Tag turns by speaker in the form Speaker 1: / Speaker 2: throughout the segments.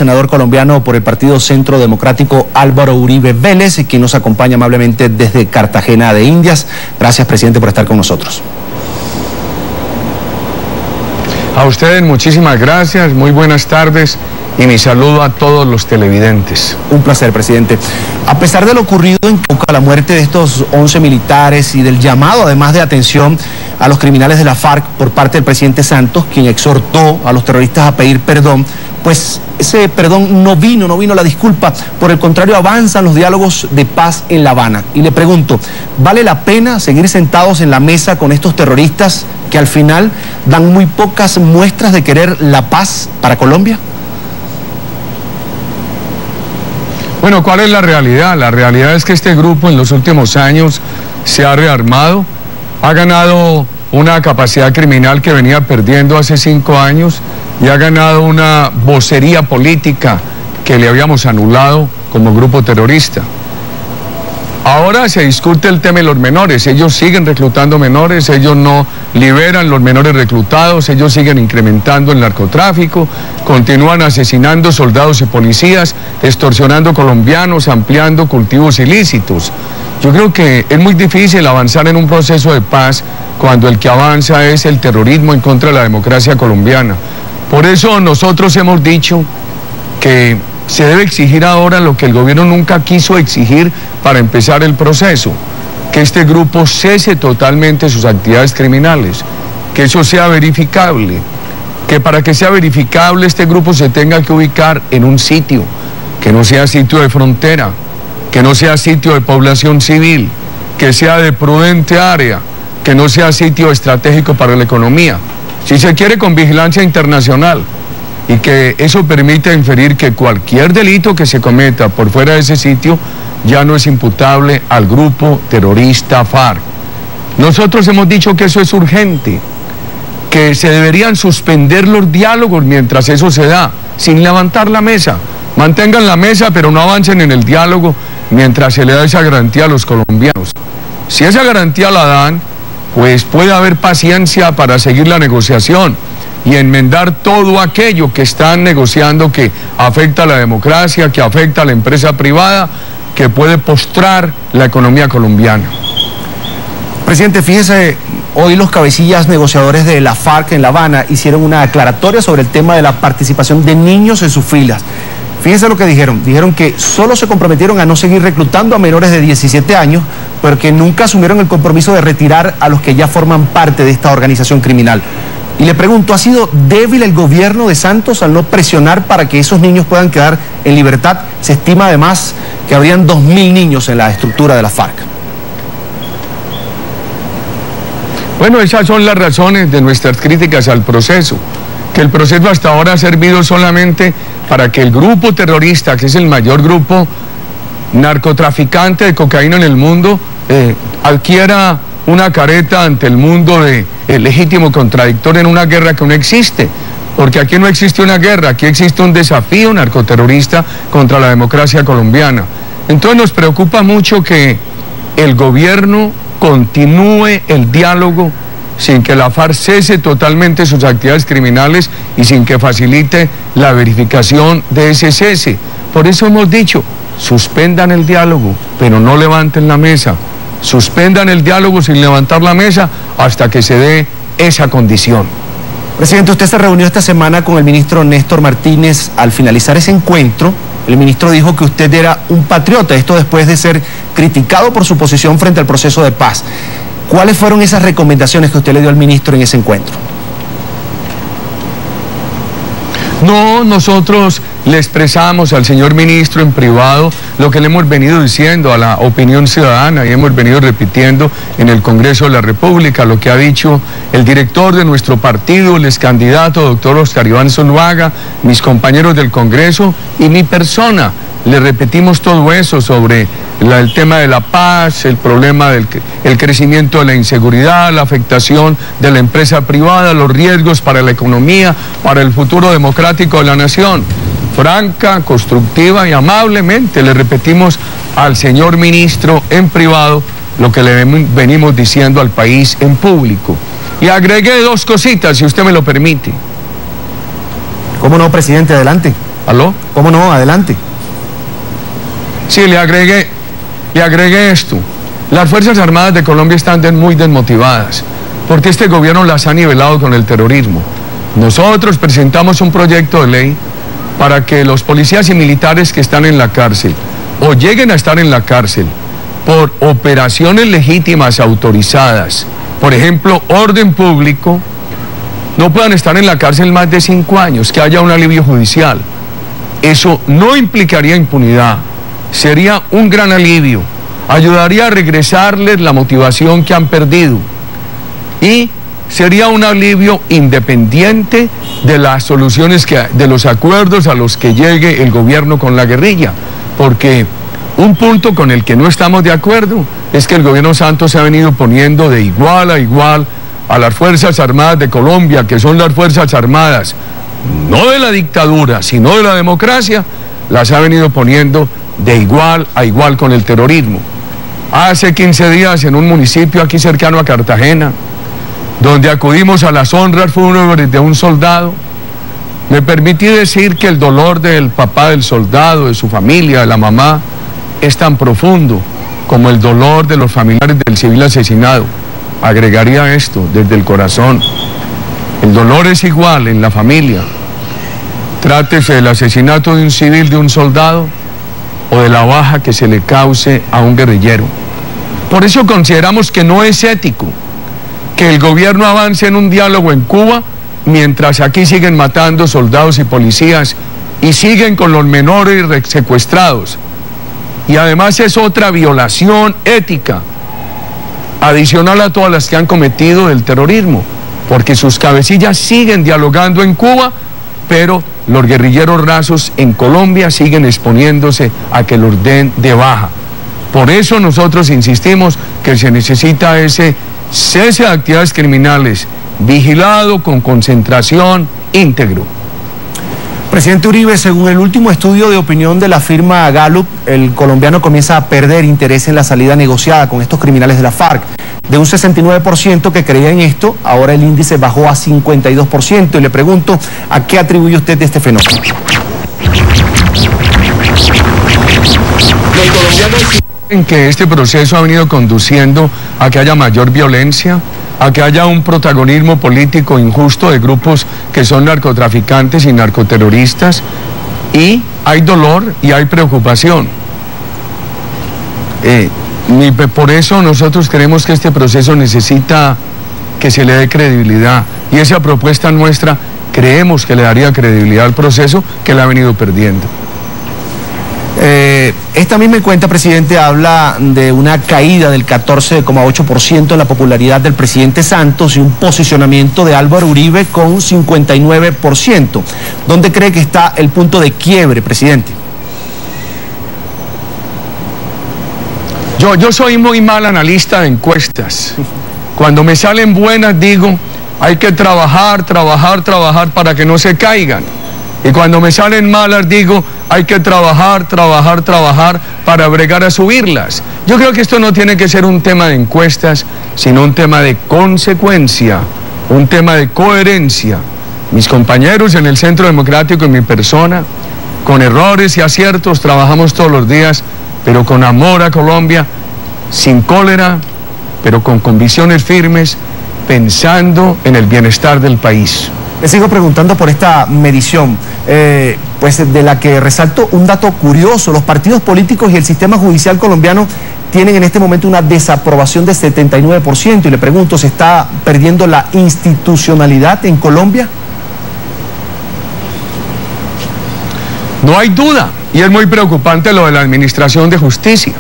Speaker 1: senador colombiano por el Partido Centro Democrático, Álvaro Uribe Vélez, quien nos acompaña amablemente desde Cartagena de Indias. Gracias, presidente, por estar con nosotros.
Speaker 2: A ustedes muchísimas gracias, muy buenas tardes y mi saludo a todos los televidentes.
Speaker 1: Un placer, presidente. A pesar de lo ocurrido en Cauca, la muerte de estos 11 militares y del llamado además de atención a los criminales de la FARC por parte del presidente Santos, quien exhortó a los terroristas a pedir perdón, pues ese perdón no vino la disculpa, por el contrario avanzan los diálogos de paz en La Habana. Y le pregunto, ¿vale la pena seguir sentados en la mesa con estos terroristas que al final dan muy pocas muestras de querer la paz para Colombia?
Speaker 2: Bueno, ¿cuál es la realidad? La realidad es que este grupo en los últimos años se ha rearmado, ha ganado una capacidad criminal que venía perdiendo hace 5 años y ha ganado una vocería política que le habíamos anulado como grupo terrorista. Ahora se discute el tema de los menores, ellos siguen reclutando menores, ellos no liberan los menores reclutados, ellos siguen incrementando el narcotráfico, continúan asesinando soldados y policías, extorsionando colombianos, ampliando cultivos ilícitos. Yo creo que es muy difícil avanzar en un proceso de paz cuando el que avanza es el terrorismo en contra de la democracia colombiana. Por eso nosotros hemos dicho que se debe exigir ahora lo que el gobierno nunca quiso exigir para empezar el proceso, que este grupo cese totalmente sus actividades criminales, que eso sea verificable, que para que sea verificable este grupo se tenga que ubicar en un sitio, que no sea sitio de frontera, que no sea sitio de población civil, que sea de prudente área, que no sea sitio estratégico para la economía, si se quiere con vigilancia internacional, y que eso permita inferir que cualquier delito que se cometa por fuera de ese sitio ya no es imputable al grupo terrorista FARC. Nosotros hemos dicho que eso es urgente, que se deberían suspender los diálogos mientras eso se da, sin levantar la mesa. Mantengan la mesa, pero no avancen en el diálogo mientras se le da esa garantía a los colombianos. Si esa garantía la dan, pues puede haber paciencia para seguir la negociación y enmendar todo aquello que están negociando que afecta a la democracia, que afecta a la empresa privada, que puede postrar la economía colombiana.
Speaker 1: Presidente, fíjese, hoy los cabecillas negociadores de la FARC en La Habana hicieron una aclaratoria sobre el tema de la participación de niños en sus filas. Fíjense lo que dijeron que solo se comprometieron a no seguir reclutando a menores de 17 años, pero que nunca asumieron el compromiso de retirar a los que ya forman parte de esta organización criminal. Y le pregunto, ¿ha sido débil el gobierno de Santos al no presionar para que esos niños puedan quedar en libertad? Se estima además que habrían 2.000 niños en la estructura de la FARC.
Speaker 2: Bueno, esas son las razones de nuestras críticas al proceso, que el proceso hasta ahora ha servido solamente para que el grupo terrorista, que es el mayor grupo narcotraficante de cocaína en el mundo, adquiera una careta ante el mundo de legítimo contradictor en una guerra que no existe, porque aquí no existe una guerra, aquí existe un desafío narcoterrorista contra la democracia colombiana. Entonces nos preocupa mucho que el gobierno continúe el diálogo sin que la FARC cese totalmente sus actividades criminales y sin que facilite la verificación de ese cese. Por eso hemos dicho, suspendan el diálogo, pero no levanten la mesa. Suspendan el diálogo sin levantar la mesa hasta que se dé esa condición.
Speaker 1: Presidente, usted se reunió esta semana con el ministro Néstor Martínez. Al finalizar ese encuentro, el ministro dijo que usted era un patriota, esto después de ser criticado por su posición frente al proceso de paz. ¿Cuáles fueron esas recomendaciones que usted le dio al ministro en ese encuentro?
Speaker 2: No, nosotros le expresamos al señor ministro en privado lo que le hemos venido diciendo a la opinión ciudadana y hemos venido repitiendo en el Congreso de la República, lo que ha dicho el director de nuestro partido, el excandidato doctor Oscar Iván Zuluaga, mis compañeros del Congreso y mi persona. Le repetimos todo eso sobre el tema de la paz, el problema del crecimiento de la inseguridad, la afectación de la empresa privada, los riesgos para la economía, para el futuro democrático de la nación. Franca, constructiva y amablemente le repetimos al señor ministro en privado lo que le venimos diciendo al país en público. Y agregué 2 cositas, si usted me lo permite.
Speaker 1: ¿Cómo no, presidente? Adelante.
Speaker 2: ¿Aló?
Speaker 1: ¿Cómo no? Adelante.
Speaker 2: Sí, le agregué esto. Las Fuerzas Armadas de Colombia están muy desmotivadas, porque este gobierno las ha nivelado con el terrorismo. Nosotros presentamos un proyecto de ley para que los policías y militares que están en la cárcel, o lleguen a estar en la cárcel, por operaciones legítimas autorizadas, por ejemplo, orden público, no puedan estar en la cárcel más de 5 años, que haya un alivio judicial. Eso no implicaría impunidad, sería un gran alivio, ayudaría a regresarles la motivación que han perdido y sería un alivio independiente de las soluciones, de los acuerdos a los que llegue el gobierno con la guerrilla, porque un punto con el que no estamos de acuerdo es que el gobierno Santos se ha venido poniendo de igual a igual a las Fuerzas Armadas de Colombia, que son las Fuerzas Armadas, no de la dictadura, sino de la democracia, las ha venido poniendo de igual a igual con el terrorismo. Hace 15 días en un municipio aquí cercano a Cartagena, donde acudimos a las honras fúnebres de un soldado, me permití decir que el dolor del papá del soldado, de su familia, de la mamá, es tan profundo como el dolor de los familiares del civil asesinado. Agregaría esto desde el corazón. El dolor es igual en la familia. Trátese del asesinato de un civil, de un soldado, o de la baja que se le cause a un guerrillero. Por eso consideramos que no es ético que el gobierno avance en un diálogo en Cuba, mientras aquí siguen matando soldados y policías y siguen con los menores secuestrados. Y además es otra violación ética, adicional a todas las que han cometido el terrorismo, porque sus cabecillas siguen dialogando en Cuba, pero los guerrilleros rasos en Colombia siguen exponiéndose a que los den de baja. Por eso nosotros insistimos que se necesita ese cese de actividades criminales, vigilado, con concentración, íntegro.
Speaker 1: Presidente Uribe, según el último estudio de opinión de la firma Gallup, el colombiano comienza a perder interés en la salida negociada con estos criminales de la FARC. De un 69% que creía en esto, ahora el índice bajó a 52%. Y le pregunto, ¿a qué atribuye usted de este fenómeno?
Speaker 2: Los colombianos creen que este proceso ha venido conduciendo a que haya mayor violencia, a que haya un protagonismo político injusto de grupos que son narcotraficantes y narcoterroristas, y hay dolor y hay preocupación. Por eso nosotros creemos que este proceso necesita que se le dé credibilidad, y esa propuesta nuestra creemos que le daría credibilidad al proceso que le ha venido perdiendo.
Speaker 1: Esta misma encuesta, presidente, habla de una caída del 14,8% en la popularidad del presidente Santos y un posicionamiento de Álvaro Uribe con 59%. ¿Dónde cree que está el punto de quiebre, presidente?
Speaker 2: Yo soy muy mal analista de encuestas. Cuando me salen buenas digo, hay que trabajar para que no se caigan. Y cuando me salen malas digo, hay que trabajar para bregar a subirlas. Yo creo que esto no tiene que ser un tema de encuestas, sino un tema de consecuencia, un tema de coherencia. Mis compañeros en el Centro Democrático y mi persona, con errores y aciertos, trabajamos todos los días, pero con amor a Colombia, sin cólera, pero con convicciones firmes, pensando en el bienestar del país.
Speaker 1: Le sigo preguntando por esta medición, pues de la que resalto un dato curioso. Los partidos políticos y el sistema judicial colombiano tienen en este momento una desaprobación de 79%. Y le pregunto, ¿se está perdiendo la institucionalidad en Colombia?
Speaker 2: No hay duda, y es muy preocupante lo de la administración de justicia,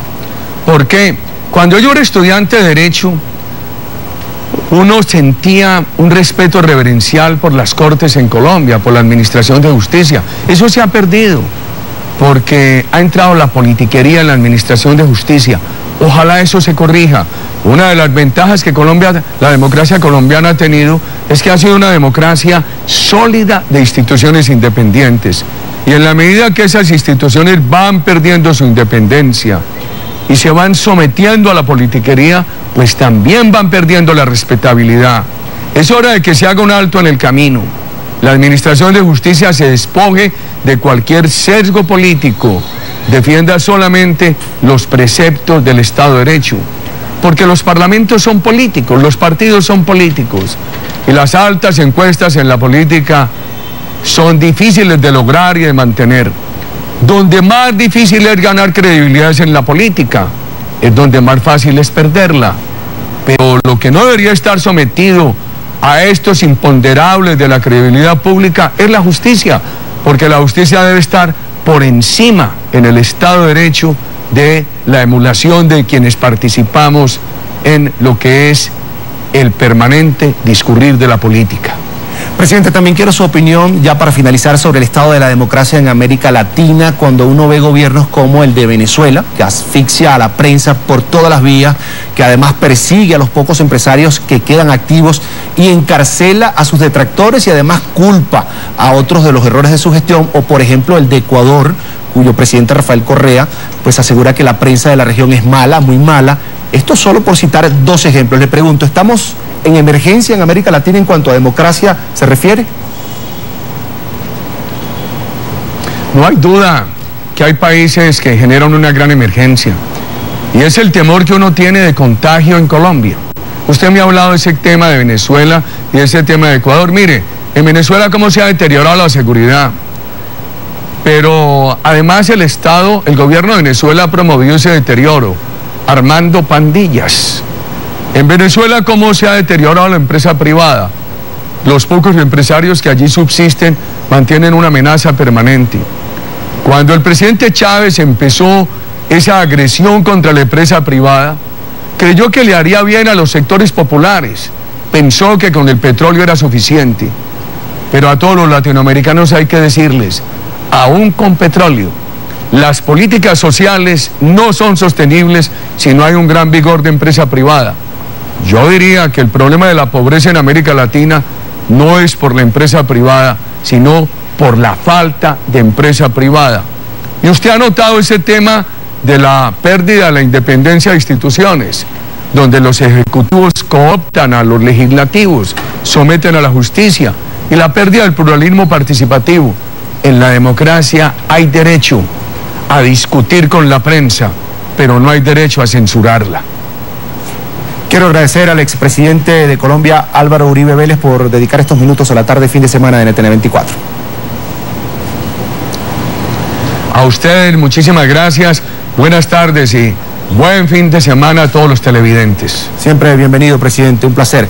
Speaker 2: porque cuando yo era estudiante de Derecho, uno sentía un respeto reverencial por las Cortes en Colombia, por la administración de justicia. Eso se ha perdido, porque ha entrado la politiquería en la administración de justicia. Ojalá eso se corrija. Una de las ventajas que la democracia colombiana ha tenido es que ha sido una democracia sólida de instituciones independientes. Y en la medida que esas instituciones van perdiendo su independencia y se van sometiendo a la politiquería, pues también van perdiendo la respetabilidad. Es hora de que se haga un alto en el camino la Administración de Justicia se despoje de cualquier sesgo político, defienda solamente los preceptos del Estado de Derecho, porque los parlamentos son políticos, los partidos son políticos, y las altas encuestas en la política son difíciles de lograr y de mantener. Donde más difícil es ganar credibilidad es en la política, es donde más fácil es perderla. Pero lo que no debería estar sometido a estos imponderables de la credibilidad pública es la justicia, porque la justicia debe estar por encima en el Estado de Derecho de la emulación de quienes participamos en lo que es el permanente discurrir de la política.
Speaker 1: Presidente, también quiero su opinión, ya para finalizar, sobre el estado de la democracia en América Latina, cuando uno ve gobiernos como el de Venezuela, que asfixia a la prensa por todas las vías, que además persigue a los pocos empresarios que quedan activos y encarcela a sus detractores y además culpa a otros de los errores de su gestión, o por ejemplo el de Ecuador, cuyo presidente Rafael Correa pues asegura que la prensa de la región es mala, muy mala. Esto solo por citar dos ejemplos. Le pregunto, ¿estamos en emergencia en América Latina en cuanto a democracia se refiere?
Speaker 2: No hay duda que hay países que generan una gran emergencia, y es el temor que uno tiene de contagio en Colombia. Usted me ha hablado de ese tema de Venezuela y de ese tema de Ecuador. Mire, en Venezuela cómo se ha deteriorado la seguridad, pero además el Estado, el gobierno de Venezuela ha promovido ese deterioro, armando pandillas. En Venezuela cómo se ha deteriorado la empresa privada. Los pocos empresarios que allí subsisten mantienen una amenaza permanente. Cuando el presidente Chávez empezó esa agresión contra la empresa privada, creyó que le haría bien a los sectores populares. Pensó que con el petróleo era suficiente. Pero a todos los latinoamericanos hay que decirles, aún con petróleo, las políticas sociales no son sostenibles si no hay un gran vigor de empresa privada. Yo diría que el problema de la pobreza en América Latina no es por la empresa privada, sino por la falta de empresa privada. Y usted ha notado ese tema de la pérdida de la independencia de instituciones, donde los ejecutivos cooptan a los legislativos, someten a la justicia, y la pérdida del pluralismo participativo. En la democracia hay derecho a discutir con la prensa, pero no hay derecho a censurarla.
Speaker 1: Quiero agradecer al expresidente de Colombia, Álvaro Uribe Vélez, por dedicar estos minutos a la tarde fin de semana de NTN 24.
Speaker 2: A ustedes muchísimas gracias, buenas tardes y buen fin de semana a todos los televidentes.
Speaker 1: Siempre bienvenido, presidente, un placer.